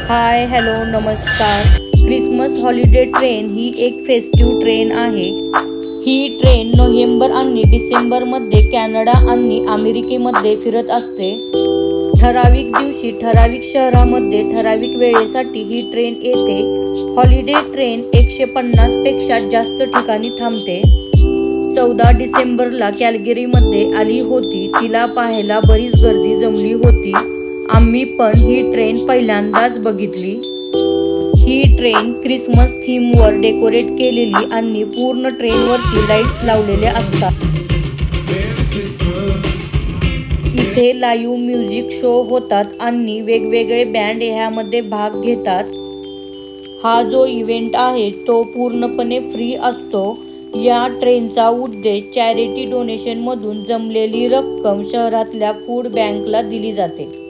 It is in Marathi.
हाय हॅलो नमस्कार. क्रिसमस हॉलिडे ट्रेन ही एक फेस्टिव्ह ट्रेन आहे. ही ट्रेन नोव्हेंबर आणि डिसेंबरमध्ये कॅनडा आणि अमेरिकेमध्ये फिरत असते. ठराविक दिवशी ठराविक शहरामध्ये ठराविक वेळेसाठी ही ट्रेन येते. हॉलिडे ट्रेन 150 पेक्षा जास्त ठिकाणी थांबते. 14 डिसेंबरला कॅल्गरीमध्ये आली होती. तिला पाहायला बरीच गर्दी जमली होती. आम्ही पण ही ट्रेन पहिल्यांदाच बघितली. ही ट्रेन क्रिसमस थीमवर डेकोरेट केलेली आणि पूर्ण ट्रेनवरती लाईट्स लावलेल्या असतात. इथे लाईव्ह म्युझिक शो होतात आणि वेगवेगळे बँड ह्यामध्ये भाग घेतात. हा जो इव्हेंट आहे तो पूर्णपणे फ्री असतो. या ट्रेनचा उद्देश चॅरिटी डोनेशनमधून जमलेली रक्कम शहरातल्या फूड बँकला दिली जाते.